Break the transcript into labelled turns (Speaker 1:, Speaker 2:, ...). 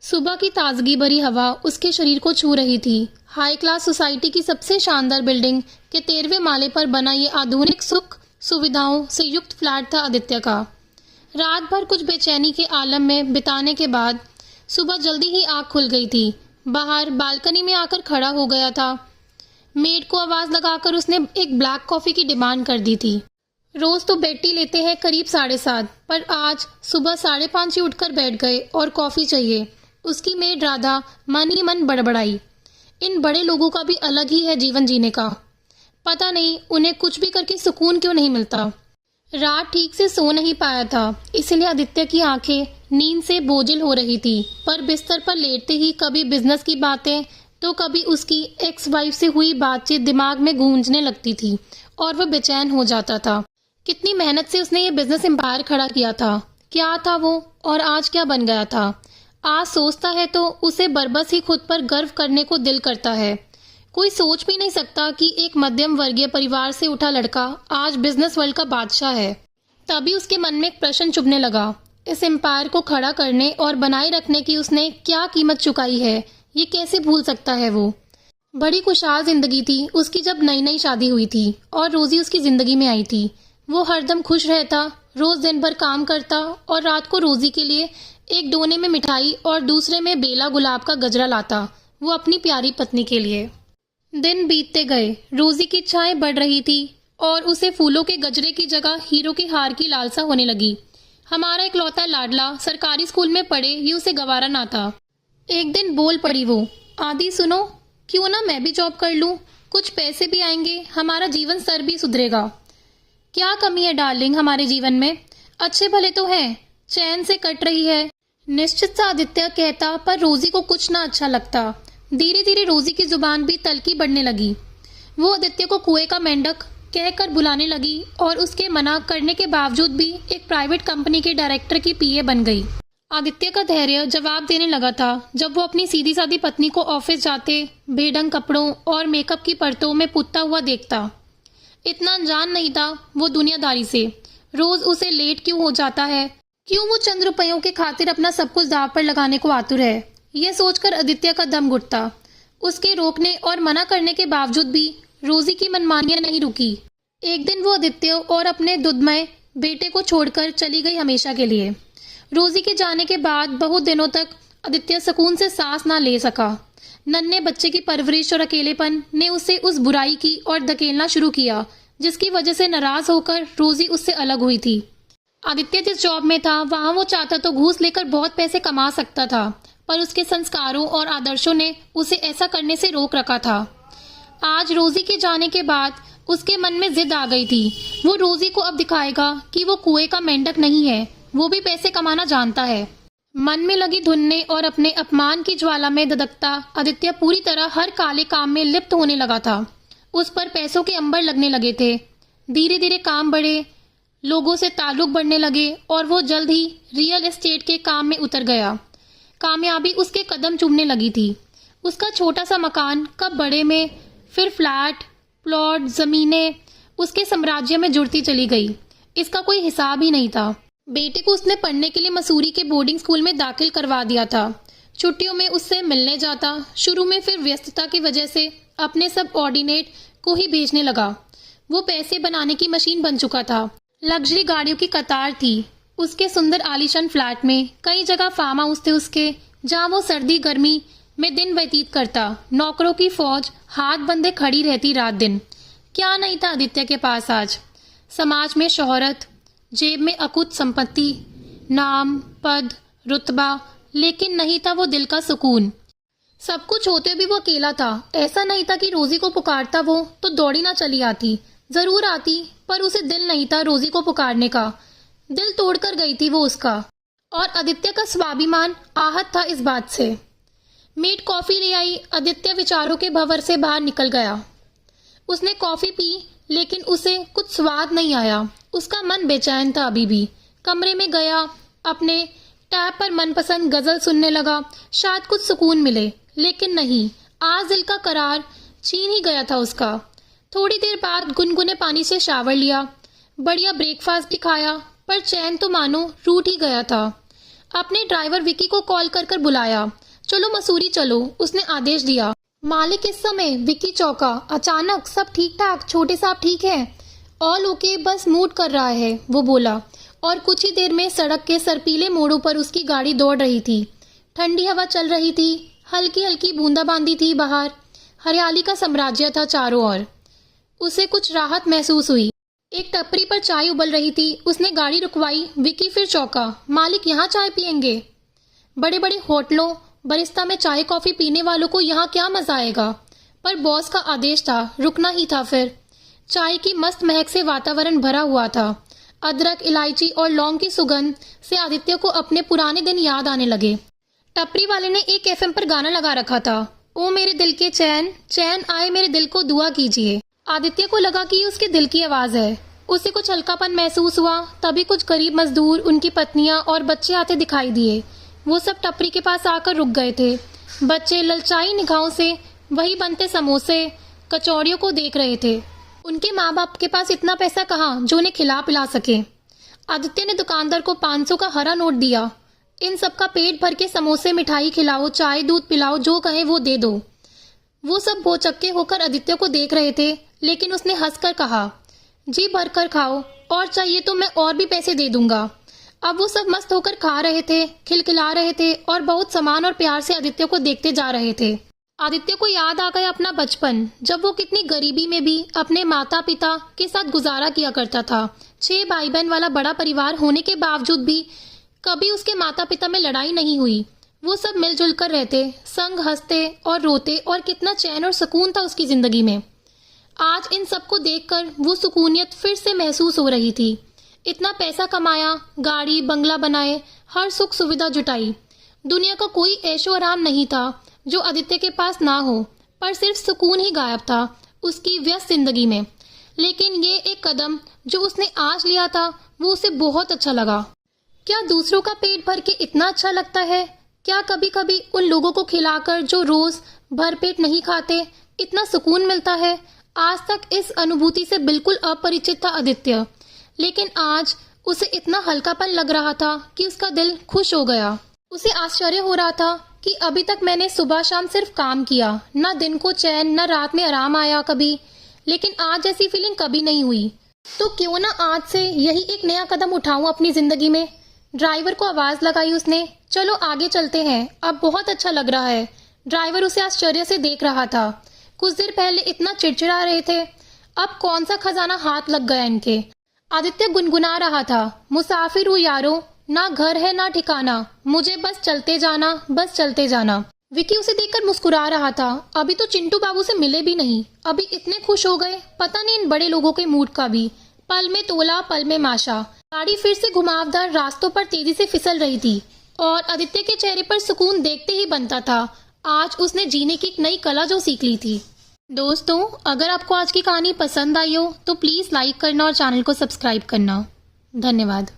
Speaker 1: सुबह की ताजगी भरी हवा उसके शरीर को छू रही थी। हाई क्लास सोसाइटी की सबसे शानदार बिल्डिंग के 13वें माले पर बना ये आधुनिक सुख सुविधाओं से युक्त फ्लैट था आदित्य का। रात भर कुछ बेचैनी के आलम में बिताने के बाद सुबह जल्दी ही आँख खुल गई थी। बाहर बालकनी में आकर खड़ा हो गया था। मेड को आवाज़ लगाकर उसने एक ब्लैक कॉफ़ी की डिमांड कर दी थी। रोज़ तो बेटी लेते हैं करीब 7:30, पर आज सुबह 5:30 ही उठकर बैठ गए और कॉफ़ी चाहिए। उसकी मेड राधा मन ही मन बड़बड़ाई, इन बड़े लोगों का भी अलग ही है जीवन जीने का। पता नहीं उन्हें कुछ भी करके सुकून क्यों नहीं मिलता। रात ठीक से सो नहीं पाया था, इसलिए आदित्य की आंखें नींद से बोझिल हो रही थी। पर बिस्तर पर लेटते ही कभी बिजनेस की बातें तो कभी उसकी एक्स वाइफ से हुई बातचीत दिमाग में गूंजने लगती थी और वह बेचैन हो जाता था। कितनी मेहनत से उसने ये बिजनेस एम्पायर खड़ा किया था। क्या था वो और आज क्या बन गया था। आज सोचता है तो उसे बरबस ही खुद पर गर्व करने को दिल करता है। कोई सोच भी नहीं सकता कि एक मध्यम वर्गीय परिवार से उठा लड़का आज बिजनेस वर्ल्ड का बादशाह है। तभी उसके मन में एक प्रश्न चुभने लगा, इस एम्पायर को खड़ा करने और बनाए रखने की उसने क्या कीमत चुकाई है, ये कैसे भूल सकता है वो। बड़ी खुशहाल जिंदगी थी उसकी जब नई नई शादी हुई थी और रोजी उसकी जिंदगी में आई थी। वो हरदम खुश रहता, रोज दिन भर काम करता और रात को रोजी के लिए एक डोने में मिठाई और दूसरे में बेला गुलाब का गजरा लाता, वो अपनी प्यारी पत्नी के लिए। दिन बीतते गए, रोजी की इच्छाएं बढ़ रही थी और उसे फूलों के गजरे की जगह हीरो के हार की लालसा होने लगी। हमारा इकलौता लाडला सरकारी स्कूल में पढ़े ये उसे गवारा ना था। एक दिन बोल पड़ी वो, आदि सुनो, क्यों ना मैं भी जॉब कर लूं, कुछ पैसे भी आएंगे, हमारा जीवन स्तर भी सुधरेगा। क्या कमी है डार्लिंग हमारे जीवन में, अच्छे भले तो हैं, चैन से कट रही है। निश्चित सा आदित्य कहता, पर रोजी को कुछ ना अच्छा लगता। धीरे धीरे रोजी की जुबान भी तल्खी बढ़ने लगी। वो आदित्य को कुएं का मेंढक कहकर बुलाने लगी और उसके मना करने के बावजूद भी एक प्राइवेट कंपनी के डायरेक्टर की पीए बन गई। आदित्य का धैर्य जवाब देने लगा था जब वो अपनी सीधी सादी पत्नी को ऑफिस जाते बेढंग कपड़ों और मेकअप की परतों में पुतता हुआ देखता। इतना अनजान नहीं था वो दुनियादारी से। रोज उसे लेट क्यों हो जाता है, क्यों वो चंद रुपयों के खातिर अपना सब कुछ दांव पर लगाने को आतुर है। यह सोचकर आदित्य का दम घुटता। उसके रोकने और मना करने के बावजूद भी रोजी की मनमानियां नहीं रुकी। एक दिन वो आदित्य और अपने दुधमय बेटे को छोड़कर चली गई हमेशा के लिए। रोजी के जाने के बाद बहुत दिनों तक आदित्य सुकून से सांस ना ले सका। नन्हे बच्चे की परवरिश और अकेलेपन ने उसे उस बुराई की और धकेलना शुरू किया जिसकी वजह से नाराज होकर रोजी उससे अलग हुई थी। आदित्य जिस जॉब में था वहां वो चाहता तो घूस लेकर बहुत पैसे कमा सकता था, पर उसके संस्कारों और आदर्शों ने उसे ऐसा करने से रोक रखा था। आज रोजी के जाने के बाद उसके मन में जिद आ गई थी। वो रोजी को अब दिखाएगा कि वो कुएं का मेंढक नहीं है, वो भी पैसे कमाना जानता है। मन में लगी धुनने और अपने अपमान की ज्वाला में धधकता आदित्य पूरी तरह हर काले काम में लिप्त होने लगा था। उस पर पैसों के अंबर लगने लगे थे। धीरे धीरे काम बढ़े, लोगों से ताल्लुक बढ़ने लगे और वो जल्द ही रियल एस्टेट के काम में उतर गया। कामयाबी उसके कदम चूमने लगी थी। उसका छोटा सा मकान कब बड़े में, फिर फ्लैट, प्लॉट, जमीनें उसके साम्राज्य में जुड़ती चली गई। इसका कोई हिसाब ही नहीं था। बेटे को उसने पढ़ने के लिए मसूरी के बोर्डिंग स्कूल में दाखिल करवा दिया था। छुट्टियों में उससे मिलने जाता। शुरू में फिर व्यस्तता की वजह से अपने सब ऑर्डिनेट को ही भेजने लगा। वो पैसे बनाने की मशीन बन चुका था। लग्जरी गाड़ियों की कतार थी उसके सुंदर आलीशान फ्लैट में। कई जगह फार्म हाउस थे उसके, जहाँ वो सर्दी गर्मी में दिन व्यतीत करता। नौकरों की फौज हाथ बंधे खड़ी रहती रात दिन। क्या नहीं था आदित्य के पास आज। समाज में शोहरत, जेब में अकुत संपत्ति, नाम, पद, रुतबा, लेकिन नहीं था वो दिल का सुकून। सब कुछ होते भी वो अकेला था। ऐसा नहीं था कि रोजी को पुकारता वो तो दौड़ी ना चली आती। जरूर आती, पर उसे दिल नहीं था रोजी को पुकारने का। दिल तोड़कर गई थी वो उसका, और आदित्य का स्वाभिमान आहत था इस बात से। मेड कॉफी ले आई। आदित्य विचारों के भंवर से बाहर निकल गया। उसने कॉफी पी, लेकिन उसे कुछ स्वाद नहीं आया। उसका मन बेचैन था अभी भी। कमरे में गया, अपने टैब पर मनपसंद गजल सुनने लगा, शायद कुछ सुकून मिले, लेकिन नहीं। आज दिल का करार छीन ही गया था उसका। थोड़ी देर बाद गुनगुने पानी से शावर लिया, बढ़िया ब्रेकफास्ट भी खाया, पर चैन तो मानो रूठ ही गया था। अपने ड्राइवर विकी को कॉल कर कर बुलाया। चलो मसूरी चलो, उसने आदेश दिया। मालिक इस समय विकी चौंका। अचानक सब ठीक ठाक, छोटे साहब ठीक है? ऑल ओके, बस मूड कर रहा है, वो बोला। और कुछ ही देर में सड़क के सर्पीले मोड़ों पर उसकी गाड़ी दौड़ रही थी। ठंडी हवा चल रही थी, हल्की हल्की बूंदाबांदी थी बाहर। हरियाली का साम्राज्य था चारों ओर। उसे कुछ राहत महसूस हुई। एक टपरी पर चाय उबल रही थी, उसने गाड़ी रुकवाई। विकी फिर चौंका। मालिक यहाँ चाय पियेंगे? बड़े बड़े होटलों बरिस्ता में चाय कॉफी पीने वालों को यहाँ क्या मजा आएगा, पर बॉस का आदेश था, रुकना ही था। फिर चाय की मस्त महक से वातावरण भरा हुआ था। अदरक, इलायची और लौंग की सुगंध से आदित्य को अपने पुराने दिन याद आने लगे। टपरी वाले ने एक एफएम पर गाना लगा रखा था, ओ मेरे दिल के चैन, चैन आए मेरे दिल को दुआ कीजिए। आदित्य को लगा कि उसके दिल की आवाज है। उसे कुछ हल्कापन महसूस हुआ। तभी कुछ गरीब मजदूर, उनकी पत्नियां और बच्चे आते दिखाई दिए। वो सब टपरी के पास आकर रुक गए थे। बच्चे ललचाई निगाहों से वही बनते समोसे, कचौड़ियों को देख रहे थे। उनके माँ बाप के पास इतना पैसा कहाँ जो उन्हें खिला पिला सके। आदित्य ने दुकानदार को 500 का हरा नोट दिया। इन सबका पेट भर के समोसे, मिठाई खिलाओ, चाय दूध पिलाओ, जो कहे वो दे दो। वो सब भौचक्के होकर आदित्य को देख रहे थे, लेकिन उसने हंसकर कहा, जी भरकर खाओ, और चाहिए तो मैं और भी पैसे दे दूंगा। अब वो सब मस्त होकर खा रहे थे, खिलखिला रहे थे और बहुत सामान और प्यार से आदित्य को देखते जा रहे थे। आदित्य को याद आ गया अपना बचपन, जब वो कितनी गरीबी में भी अपने माता पिता के साथ गुजारा किया करता था। 6 भाई बहन वाला बड़ा परिवार होने के बावजूद भी कभी उसके माता पिता में लड़ाई नहीं हुई। वो सब मिलजुल कर रहते, संग हंसते और रोते, और कितना चैन और सुकून था उसकी जिंदगी में। आज इन सबको देखकर वो सुकूनियत फिर से महसूस हो रही थी। इतना पैसा कमाया, गाड़ी बंगला बनाए, हर सुख सुविधा जुटाई। दुनिया का कोई ऐशो आराम नहीं था जो आदित्य के पास ना हो, पर सिर्फ सुकून ही गायब था उसकी व्यस्त जिंदगी में। लेकिन ये एक कदम जो उसने आज लिया था, वो उसे बहुत अच्छा लगा। क्या दूसरों का पेट भर के इतना अच्छा लगता है? क्या कभी कभी उन लोगों को खिलाकर जो रोज भरपेट नहीं खाते, इतना सुकून मिलता है? आज तक इस अनुभूति से बिल्कुल अपरिचित था आदित्य, लेकिन आज उसे इतना हल्कापन लग रहा था कि उसका दिल खुश हो गया। उसे आश्चर्य हो रहा था कि अभी तक मैंने सुबह शाम सिर्फ काम किया, ना दिन को चैन, ना रात में आराम आया कभी, लेकिन आज ऐसी फीलिंग कभी नहीं हुई। तो क्यों ना आज से यही एक नया कदम उठाऊं अपनी जिंदगी में। ड्राइवर को आवाज लगाई उसने, चलो आगे चलते हैं, अब बहुत अच्छा लग रहा है। ड्राइवर उसे आश्चर्य से देख रहा था। कुछ देर पहले इतना चिड़चिड़ा रहे थे, अब कौन सा खजाना हाथ लग गया इनके। आदित्य गुनगुना रहा था, मुसाफिर हूँ यारो, ना घर है ना ठिकाना, मुझे बस चलते जाना, बस चलते जाना। विकी उसे देखकर मुस्कुरा रहा था। अभी तो चिंटू बाबू से मिले भी नहीं, अभी इतने खुश हो गए। पता नहीं इन बड़े लोगों के मूड का भी। पल में तोला, पल में माशा। गाड़ी फिर से घुमावदार रास्तों पर तेजी से फिसल रही थी और आदित्य के चेहरे पर सुकून देखते ही बनता था। आज उसने जीने की एक नई कला जो सीख ली थी। दोस्तों, अगर आपको आज की कहानी पसंद आई हो तो प्लीज लाइक करना और चैनल को सब्सक्राइब करना। धन्यवाद।